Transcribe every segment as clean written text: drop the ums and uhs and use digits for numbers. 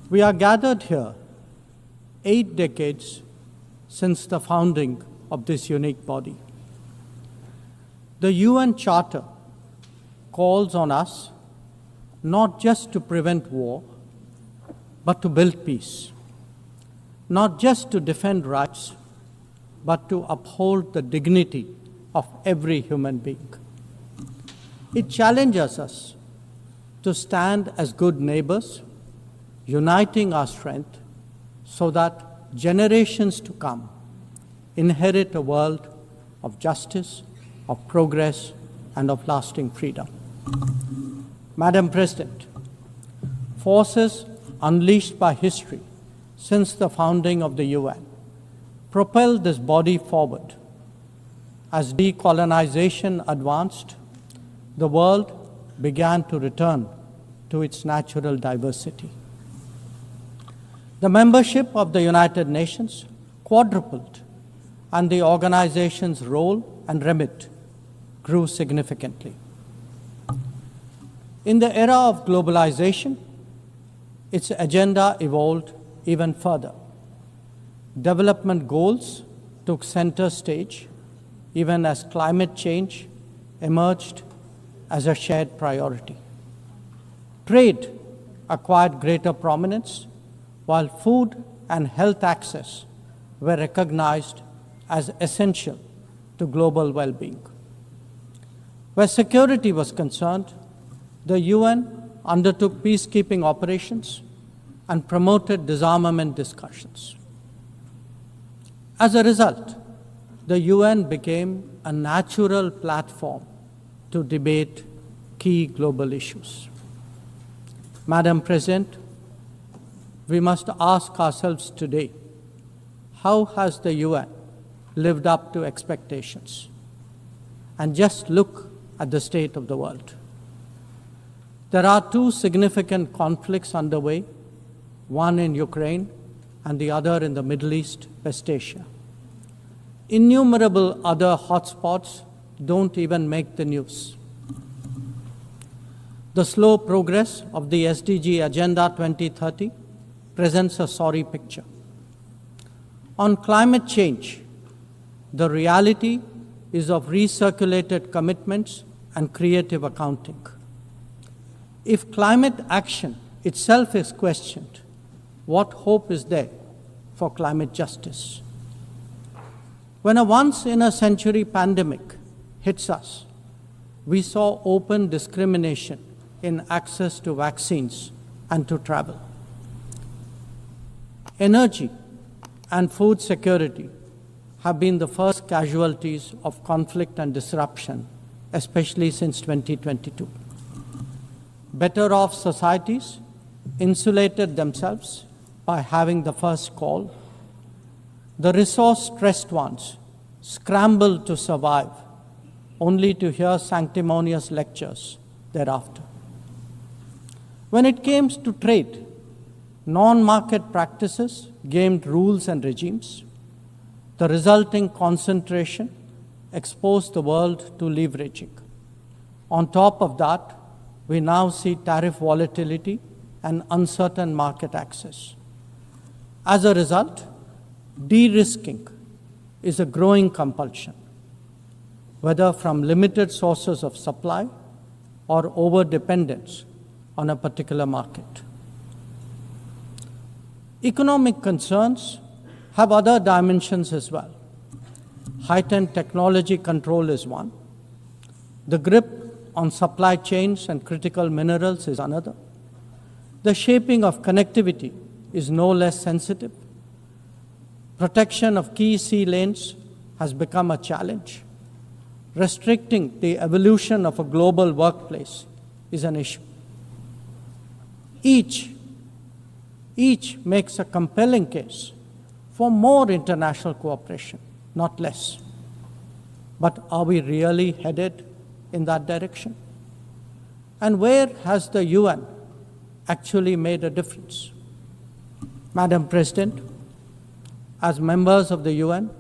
We are gathered here 8 decades since the founding of this unique body. The UN Charter calls on us not just to prevent war, but to build peace, not just to defend rights, but to uphold the dignity of every human being. It challenges us to stand as good neighbors, uniting our strength so that generations to come inherit a world of justice, of progress, and of lasting freedom. Madam President, forces unleashed by history since the founding of the UN propelled this body forward. As decolonization advanced, the world began to return to its natural diversity. The membership of the United Nations quadrupled, and the organization's role and remit grew significantly. In the era of globalization, its agenda evolved even further. Development goals took center stage, even as climate change emerged as a shared priority. Trade acquired greater prominence, while food and health access were recognized as essential to global well-being. Where security was concerned, the UN undertook peacekeeping operations and promoted disarmament discussions. As a result, the UN became a natural platform to debate key global issues. Madam President, we must ask ourselves today, how has the UN lived up to expectations? And just look at the state of the world. There are 2 significant conflicts underway, one in Ukraine and the other in the Middle East, West Asia. Innumerable other hotspots don't even make the news. The slow progress of the SDG Agenda 2030 presents a sorry picture. On climate change, the reality is of recirculated commitments and creative accounting. If climate action itself is questioned, what hope is there for climate justice? When a once-in-a-century pandemic hits us, we saw open discrimination in access to vaccines and to travel. Energy and food security have been the first casualties of conflict and disruption, especially since 2022. Better off societies insulated themselves by having the first call. The resource-stressed ones scrambled to survive, only to hear sanctimonious lectures thereafter. When it came to trade, non-market practices gamed rules and regimes. The resulting concentration exposed the world to leveraging. On top of that, we now see tariff volatility and uncertain market access. As a result, de-risking is a growing compulsion, whether from limited sources of supply or over-dependence on a particular market. Economic concerns have other dimensions as well. Heightened technology control is one. The grip on supply chains and critical minerals is another. The shaping of connectivity is no less sensitive. Protection of key sea lanes has become a challenge. Restricting the evolution of a global workplace is an issue. Each makes a compelling case for more international cooperation, not less. But are we really headed in that direction? And where has the UN actually made a difference? Madam President, as members of the UN,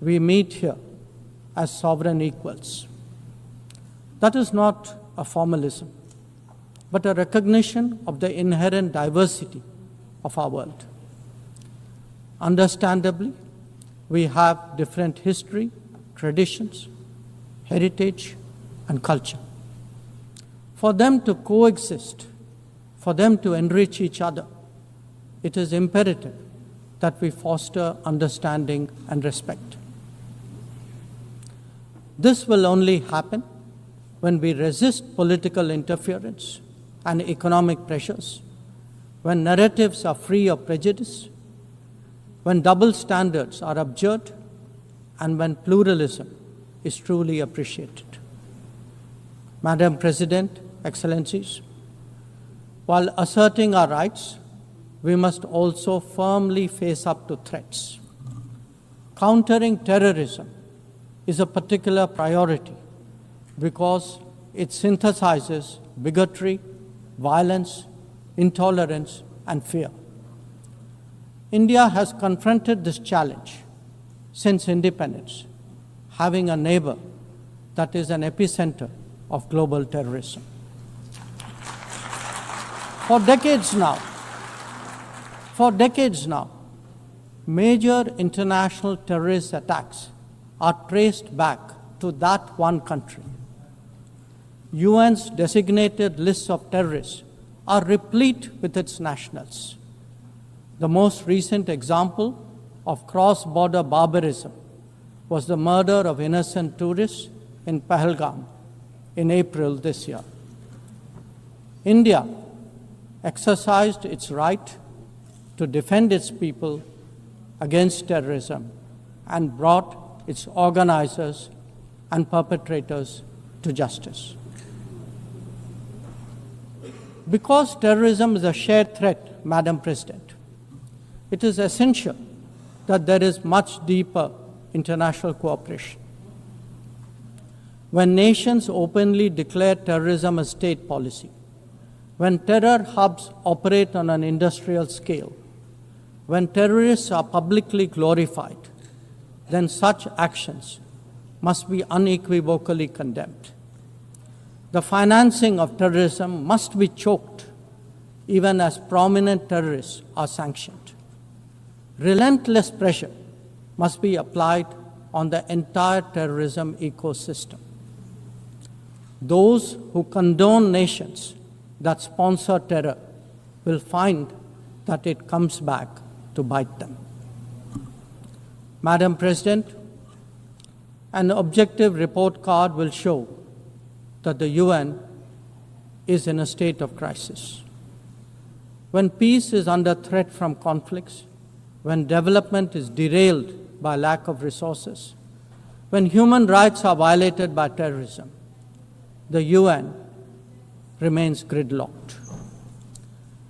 we meet here as sovereign equals. That is not a formalism, but a recognition of the inherent diversity of our world. Understandably, we have different history, traditions, heritage, and culture. For them to coexist, for them to enrich each other, it is imperative that we foster understanding and respect. This will only happen when we resist political interference and economic pressures, when narratives are free of prejudice, when double standards are abjured, and when pluralism is truly appreciated. Madam President, Excellencies, while asserting our rights, we must also firmly face up to threats. Countering terrorism is a particular priority because it synthesizes bigotry, violence, intolerance, and fear. India has confronted this challenge since independence, having a neighbor that is an epicenter of global terrorism. For decades now, major international terrorist attacks are traced back to that one country. UN's designated lists of terrorists are replete with its nationals. The most recent example of cross-border barbarism was the murder of innocent tourists in Pahalgam in April this year. India exercised its right to defend its people against terrorism and brought its organizers and perpetrators to justice. Because terrorism is a shared threat, Madam President, it is essential that there is much deeper international cooperation. When nations openly declare terrorism a state policy, when terror hubs operate on an industrial scale, when terrorists are publicly glorified, then such actions must be unequivocally condemned. The financing of terrorism must be choked, even as prominent terrorists are sanctioned. Relentless pressure must be applied on the entire terrorism ecosystem. Those who condone nations that sponsor terror will find that it comes back to bite them. Madam President, an objective report card will show that the UN is in a state of crisis. When peace is under threat from conflicts, when development is derailed by lack of resources, when human rights are violated by terrorism, the UN remains gridlocked.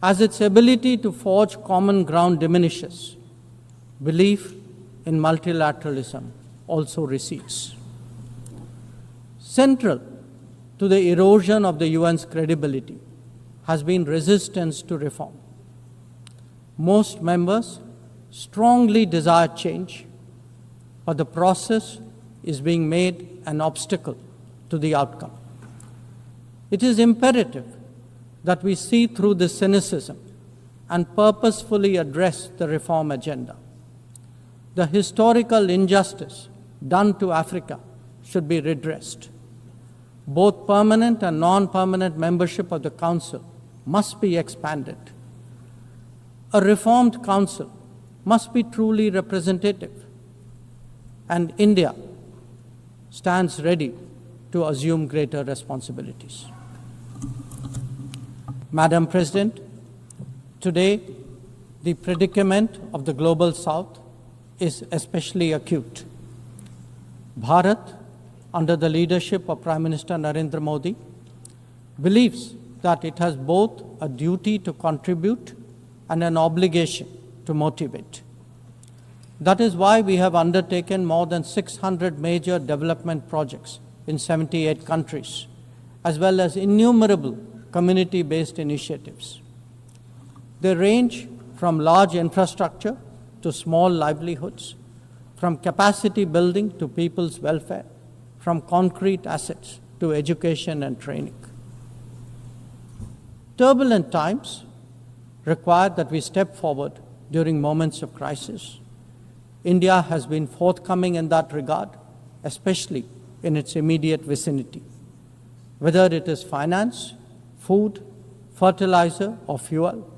As its ability to forge common ground diminishes, belief in multilateralism also recedes. Central to the erosion of the UN's credibility has been resistance to reform. Most members strongly desire change, but the process is being made an obstacle to the outcome. It is imperative that we see through this cynicism and purposefully address the reform agenda. The historical injustice done to Africa should be redressed. Both permanent and non-permanent membership of the Council must be expanded. A reformed Council must be truly representative, and India stands ready to assume greater responsibilities. Madam President, today the predicament of the Global South is especially acute. Bharat, under the leadership of Prime Minister Narendra Modi, believes that it has both a duty to contribute and an obligation to motivate. That is why we have undertaken more than 600 major development projects in 78 countries, as well as innumerable community-based initiatives. They range from large infrastructure to small livelihoods, from capacity building to people's welfare, from concrete assets to education and training. Turbulent times require that we step forward during moments of crisis. India has been forthcoming in that regard, especially in its immediate vicinity. Whether it is finance, food, fertilizer, or fuel,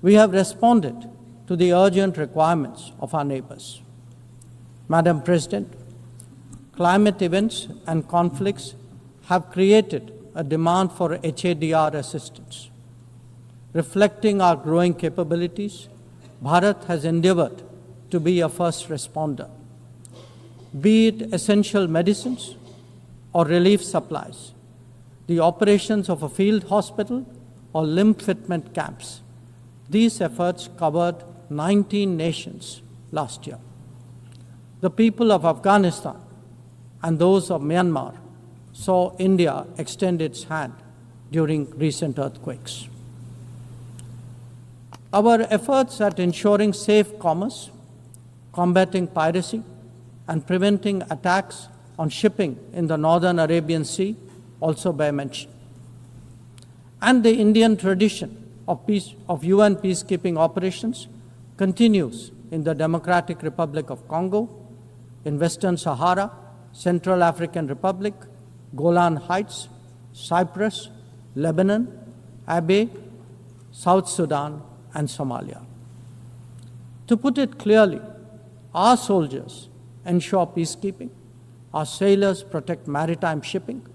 we have responded to the urgent requirements of our neighbors. Madam President, climate events and conflicts have created a demand for HADR assistance. Reflecting our growing capabilities, Bharat has endeavored to be a first responder. Be it essential medicines or relief supplies, the operations of a field hospital or limb fitment camps, these efforts covered 19 nations last year. The people of Afghanistan and those of Myanmar saw India extend its hand during recent earthquakes. Our efforts at ensuring safe commerce, combating piracy, and preventing attacks on shipping in the Northern Arabian Sea also bear mention. And the Indian tradition of UN peacekeeping operations continues in the Democratic Republic of Congo, in Western Sahara, Central African Republic, Golan Heights, Cyprus, Lebanon, Abyei, South Sudan, and Somalia. To put it clearly, our soldiers ensure peacekeeping, our sailors protect maritime shipping,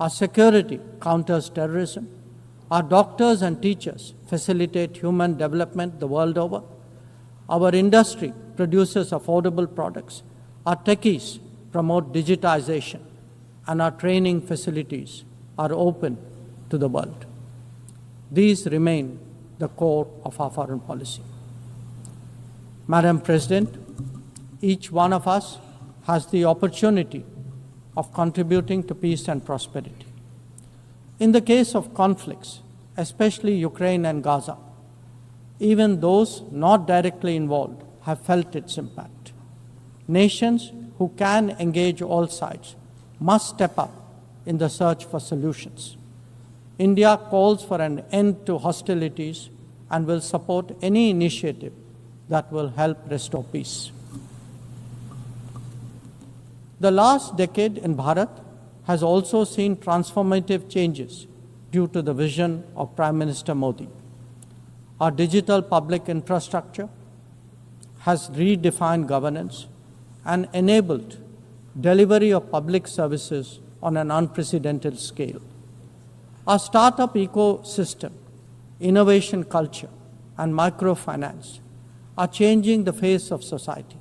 our security counters terrorism, our doctors and teachers facilitate human development the world over, our industry produces affordable products, our techies promote digitization, and our training facilities are open to the world. These remain the core of our foreign policy. Madam President, each one of us has the opportunity of contributing to peace and prosperity. In the case of conflicts, especially Ukraine and Gaza, even those not directly involved have felt its impact. Nations who can engage all sides must step up in the search for solutions. India calls for an end to hostilities and will support any initiative that will help restore peace. The last decade in Bharat has also seen transformative changes due to the vision of Prime Minister Modi. Our digital public infrastructure has redefined governance and enabled delivery of public services on an unprecedented scale. Our startup ecosystem, innovation culture, and microfinance are changing the face of society.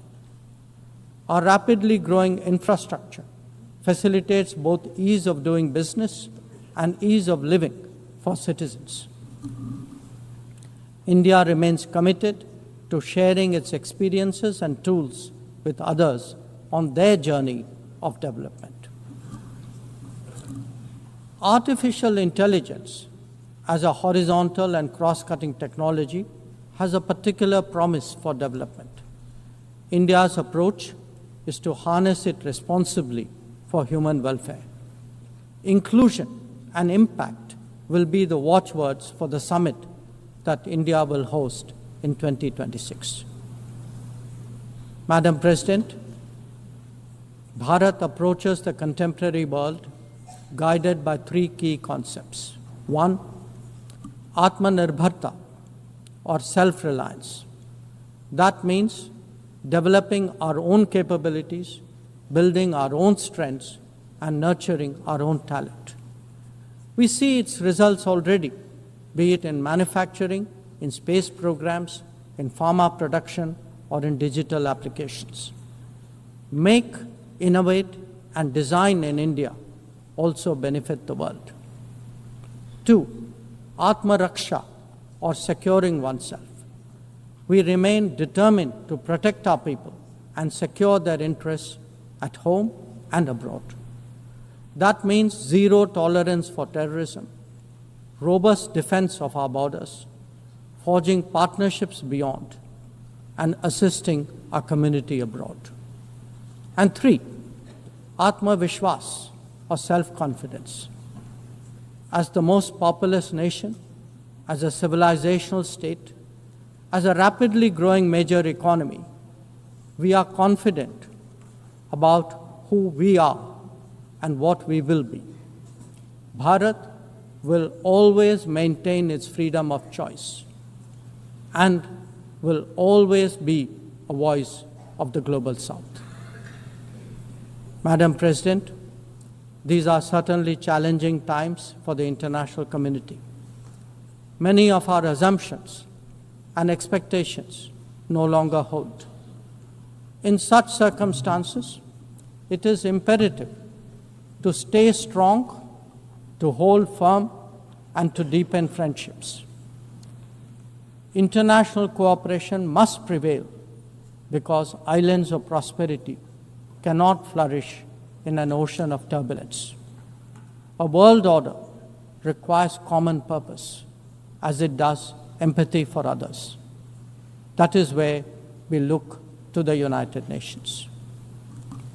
Our rapidly growing infrastructure facilitates both ease of doing business and ease of living for citizens. India remains committed to sharing its experiences and tools with others on their journey of development. Artificial intelligence as a horizontal and cross-cutting technology has a particular promise for development. India's approach is to harness it responsibly for human welfare. Inclusion and impact will be the watchwords for the summit that India will host in 2026. Madam President, Bharat approaches the contemporary world guided by three key concepts. One, Atmanirbharta, or self-reliance. That means developing our own capabilities, building our own strengths, and nurturing our own talent. We see its results already, be it in manufacturing, in space programs, in pharma production, or in digital applications. Make, innovate, and design in India also benefit the world. Two, Atma Raksha, or securing oneself. We remain determined to protect our people and secure their interests at home and abroad. That means zero tolerance for terrorism, robust defense of our borders, forging partnerships beyond, and assisting our community abroad. And three, Atma Vishwas, or self-confidence. As the most populous nation, as a civilizational state, as a rapidly growing major economy, we are confident about who we are and what we will be. Bharat will always maintain its freedom of choice and will always be a voice of the Global South. Madam President, these are certainly challenging times for the international community. Many of our assumptions and expectations no longer hold. In such circumstances, it is imperative to stay strong, to hold firm, and to deepen friendships. International cooperation must prevail because islands of prosperity cannot flourish in an ocean of turbulence. A world order requires common purpose, as it does empathy for others. That is where we look to the United Nations.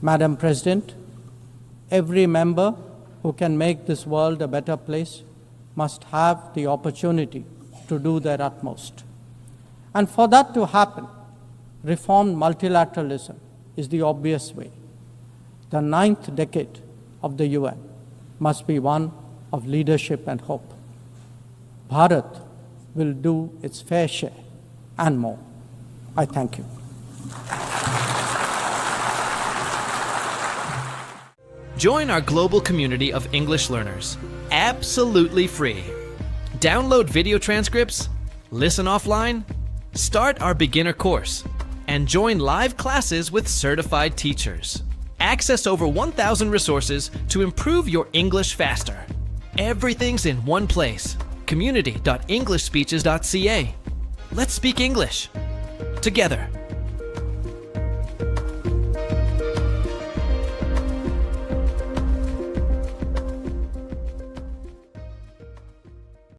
Madam President, every member who can make this world a better place must have the opportunity to do their utmost. And for that to happen, reformed multilateralism is the obvious way. The 9th decade of the UN must be one of leadership and hope. Bharat will do its fair share and more. I thank you. Join our global community of English learners, absolutely free. Download video transcripts, listen offline, start our beginner course, and join live classes with certified teachers. Access over 1,000 resources to improve your English faster. Everything's in one place, community.englishspeeches.ca. Let's speak English together.